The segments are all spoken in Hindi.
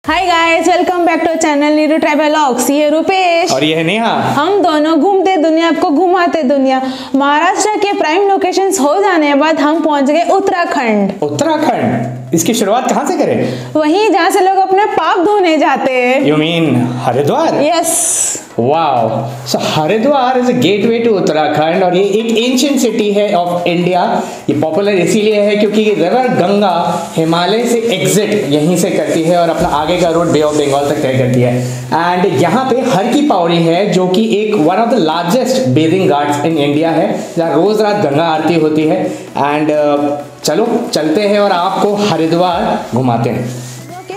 Hi guys, welcome back to channel Neeru travelogues. ये रूपेश और ये है नेहा। हम दोनों घूमते दुनिया, आपको घुमाते दुनिया। महाराष्ट्र के प्राइम लोकेशंस हो जाने के बाद हम पहुंच गए उत्तराखंड। उत्तराखंड, इसकी शुरुआत कहाँ से करें? वहीं जहाँ से लोग अपने पाप धोने जाते हैं। You mean Haridwar? Yes. Wow, so Haridwar is a gateway to Uttarakhand और ये एक एंशिएंट सिटी है ऑफ इंडिया। ये पॉपुलर इसीलिए है क्योंकि रिवर गंगा हिमालय से एग्जिट यहीं से करती है और अपना आगे का रूट बे ऑफ बंगाल तक तय करती है। एंड यहाँ पे हर की पौड़ी है जो कि एक one of the largest bathing Ghats in India है, जहाँ रोज रात गंगा आरती होती है। एंड चलो चलते हैं और आपको हरिद्वार घुमाते हैं।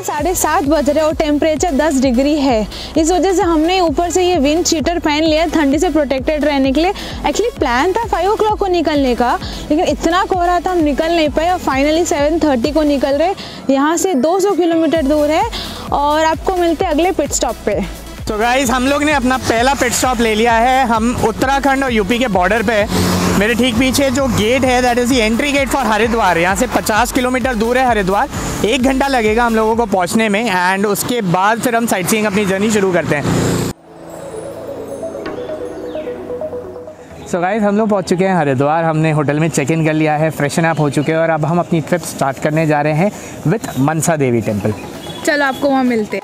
7:30 बज रहे और टेम्परेचर 10 डिग्री है। इस वजह से हमने ऊपर से ये विंड शीटर पहन लिया ठंडी से प्रोटेक्टेड रहने के लिए। एक्चुअली प्लान था 5 o'clock को निकलने का, लेकिन इतना कोहरा था हम निकल नहीं पाए और फाइनली 7:30 को निकल रहे। यहाँ से 200 किलोमीटर दूर है और आपको मिलते हैं अगले पिट स्टॉप पे। तो गाइस, हम लोग ने अपना पहला पिट स्टॉप ले लिया है। हम उत्तराखंड और यूपी के बॉर्डर पे, मेरे ठीक पीछे जो गेट है that is the entry get for Haridwar. यहाँ से 50 किलोमीटर दूर है हरिद्वार। 1 घंटा लगेगा हम लोगों को पहुँचने में एंड उसके बाद फिर हम साइट सीइंग अपनी जर्नी शुरू करते हैं। सो गाइस, हम लोग पहुँच चुके हैं हरिद्वार। हमने होटल में चेक इन कर लिया है, फ्रेशन अप हो चुके हैं और अब हम अपनी ट्रिप स्टार्ट करने जा रहे हैं विथ मनसा देवी टेम्पल। चलो आपको वहाँ मिलते हैं।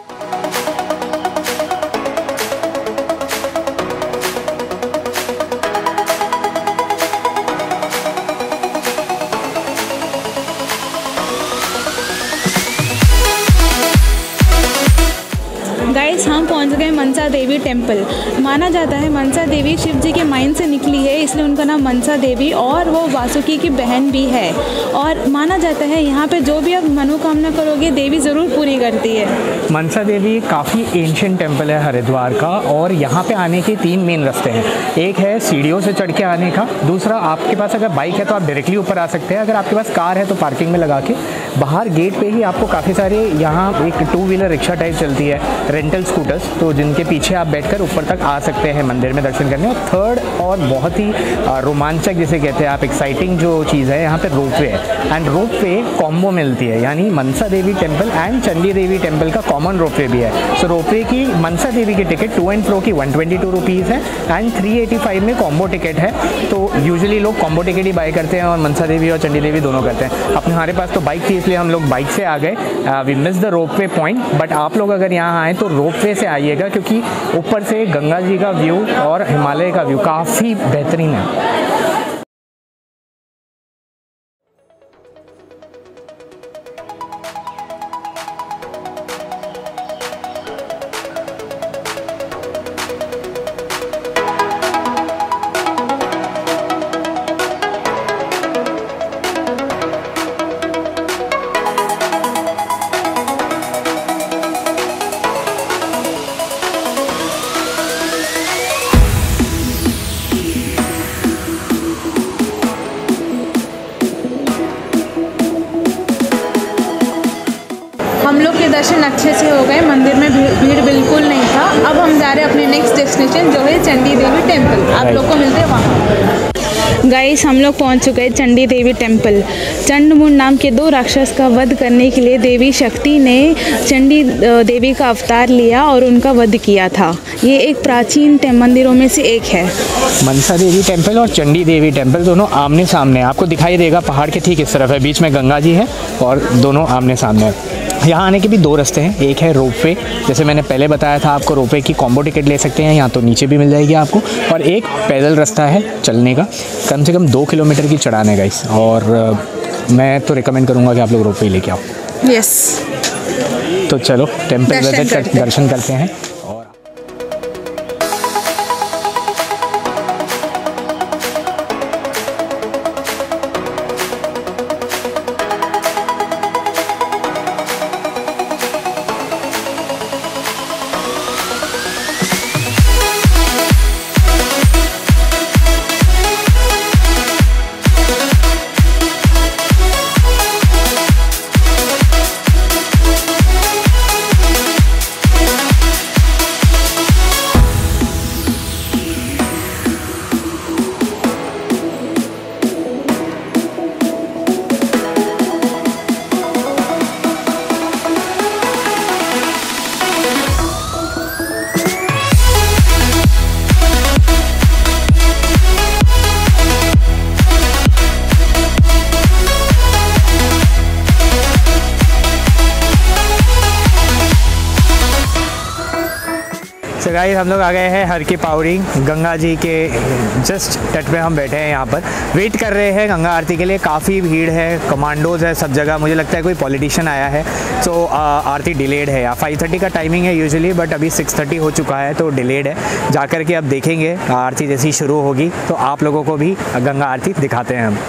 गाइस, हम पहुंच गए मनसा देवी टेम्पल। माना जाता है मनसा देवी शिव जी के माइन से निकली है, इसलिए उनका नाम मनसा देवी, और वो वासुकी की बहन भी है। और माना जाता है यहाँ पे जो भी आप मनोकामना करोगे देवी ज़रूर पूरी करती है। मनसा देवी काफ़ी एंशिएंट टेम्पल है हरिद्वार का और यहाँ पे आने के 3 मेन रास्ते हैं। एक है सीढ़ियों से चढ़ के आने का, दूसरा आपके पास अगर बाइक है तो आप डायरेक्टली ऊपर आ सकते हैं, अगर आपके पास कार है तो पार्किंग में लगा के बाहर गेट पे ही आपको काफ़ी सारे यहाँ एक 2 व्हीलर रिक्शा टाइप चलती है, रेंटल स्कूटर्स, तो जिनके पीछे आप बैठकर ऊपर तक आ सकते हैं मंदिर में दर्शन करने। और थर्ड और बहुत ही रोमांचक जिसे कहते हैं आप, एक्साइटिंग जो चीज़ है, यहाँ पे रोपवे है एंड रोपवे कॉम्बो मिलती है, यानी Mansa Devi temple and Chandi Devi temple का कॉमन रोपवे भी है। सो रोपवे की मनसा देवी की टिकट टू एंड फ्रो की 122 रुपीज़ है एंड 385 में कॉम्बो टिकट है। तो यूजुअली लोग कॉम्बो टिकट ही बाय करते हैं और मनसा देवी और चंडी देवी दोनों करते हैं। अपने हमारे पास तो बाइक थी इसलिए हम लोग बाइक से आ गए। We miss the ropeway point, but आप लोग अगर यहाँ आएँ तो रोपवे से आइएगा क्योंकि ऊपर से गंगा जी का व्यू और हिमालय का व्यू काफ़ी बेहतरीन है। हम लोग के दर्शन अच्छे से हो गए, मंदिर में भीड़ बिल्कुल नहीं था। अब हम जा रहे हैं अपने नेक्स्ट डेस्टिनेशन जो है चंडी देवी टेम्पल। आप लोग को मिलते हैं वहाँ। गाइस, हम लोग पहुँच चुके हैं चंडी देवी टेम्पल। चंडमुंड नाम के 2 राक्षस का वध करने के लिए देवी शक्ति ने चंडी देवी का अवतार लिया और उनका वध किया था। ये एक प्राचीन मंदिरों में से एक है। मनसा देवी टेम्पल और चंडी देवी टेम्पल दोनों आमने सामने, आपको दिखाई देगा पहाड़ के ठीक इस तरफ है, बीच में गंगा जी है और दोनों आमने सामने है। यहाँ आने के भी 2 रास्ते हैं, एक है रोपवे, जैसे मैंने पहले बताया था आपको, रोपवे की कॉम्बो टिकट ले सकते हैं, यहाँ तो नीचे भी मिल जाएगी आपको, और एक पैदल रास्ता है चलने का, कम से कम 2 किलोमीटर की चढ़ान है गाइस। और मैं तो रिकमेंड करूँगा कि आप लोग रोपवे लेके आओ। यस, तो चलो टेम्पल दर्शन करते हैं। तो गाइस हम लोग आ गए हैं हर की पौड़ी, गंगा जी के जस्ट तट पे हम बैठे हैं। यहाँ पर वेट कर रहे हैं गंगा आरती के लिए। काफ़ी भीड़ है, कमांडोज है सब जगह। मुझे लगता है कोई पॉलिटिशियन आया है, तो आरती डिलेड है। 5:30 का टाइमिंग है यूजुअली, बट अभी 6:30 हो चुका है तो डिलेड है। जा कर के अब देखेंगे, आरती जैसी शुरू होगी तो आप लोगों को भी गंगा आरती दिखाते हैं हम।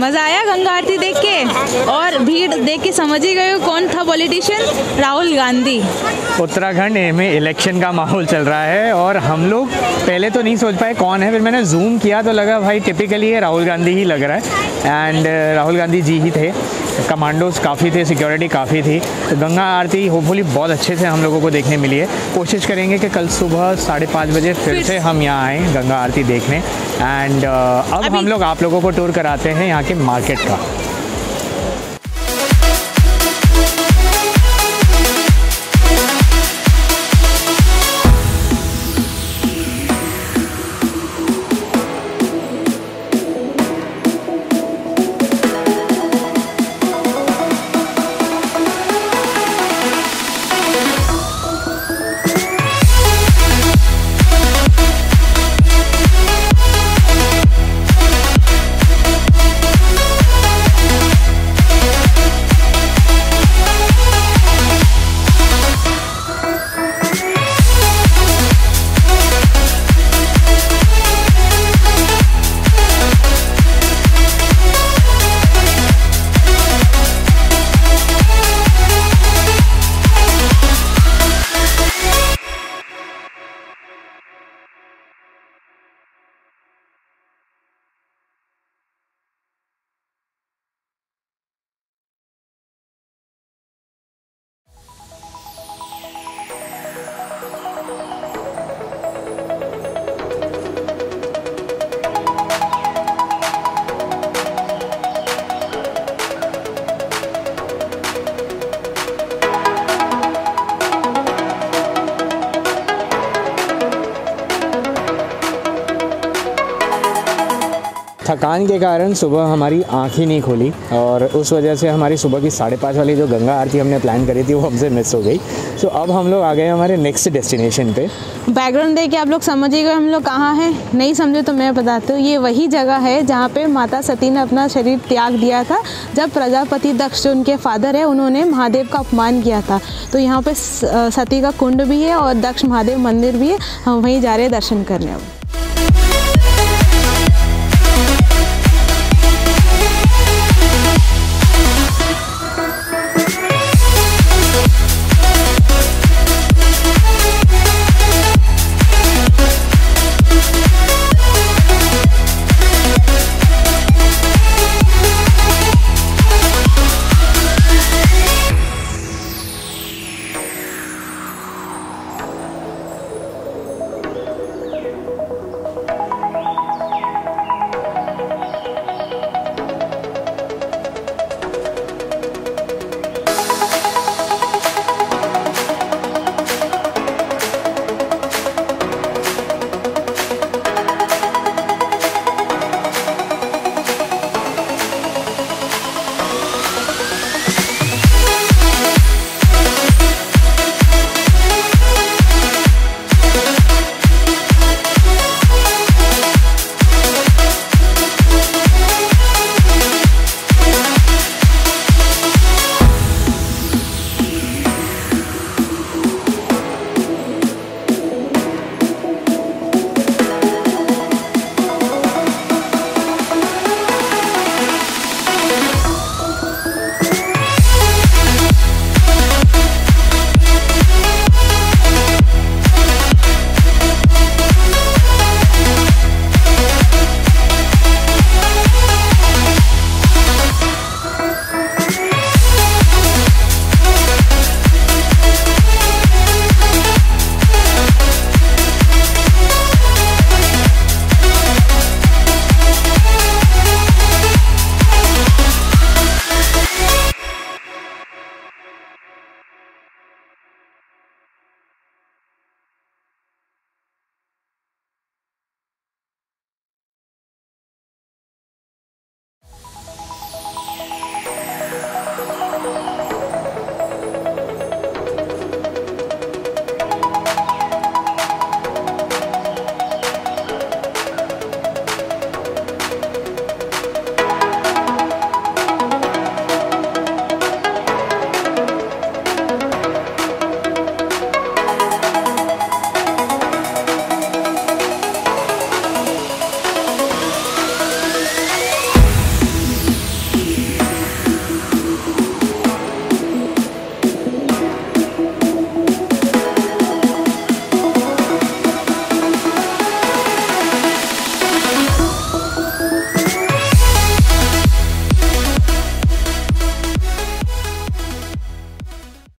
मज़ा आया गंगा आरती देख के? और भीड़ देख के समझ ही गए हो कौन था पॉलिटिशियन? राहुल गांधी। उत्तराखंड में इलेक्शन का माहौल चल रहा है और हम लोग पहले तो नहीं सोच पाए कौन है, फिर मैंने जूम किया तो लगा भाई टिपिकली ये राहुल गांधी ही लग रहा है। एंड राहुल गांधी जी ही थे। कमांडोज काफ़ी थे, सिक्योरिटी काफ़ी थी। तो गंगा आरती होपफुली बहुत अच्छे से हम लोगों को देखने मिली है। कोशिश करेंगे कि कल सुबह 5:30 बजे फिर से हम यहाँ आएँ गंगा आरती देखने। एंड अब हम लोग आप लोगों को टूर कराते हैं यहाँ के मार्केट का। थकान के कारण सुबह हमारी आँख ही नहीं खोली और उस वजह से हमारी सुबह की 5:30 वाली जो गंगा आरती हमने प्लान करी थी वो हमसे मिस हो गई। सो अब हम लोग आ गए हमारे नेक्स्ट डेस्टिनेशन पे। बैकग्राउंड देख के आप लोग समझ ही गए हम लोग कहाँ हैं। नहीं समझे तो मैं बताती हूँ। ये वही जगह है जहाँ पे माता सती ने अपना शरीर त्याग दिया था जब प्रजापति दक्ष जो उनके फादर है उन्होंने महादेव का अपमान किया था। तो यहाँ पे सती का कुंड भी है और दक्ष महादेव मंदिर भी है। हम वहीं जा रहे हैं दर्शन करने। अब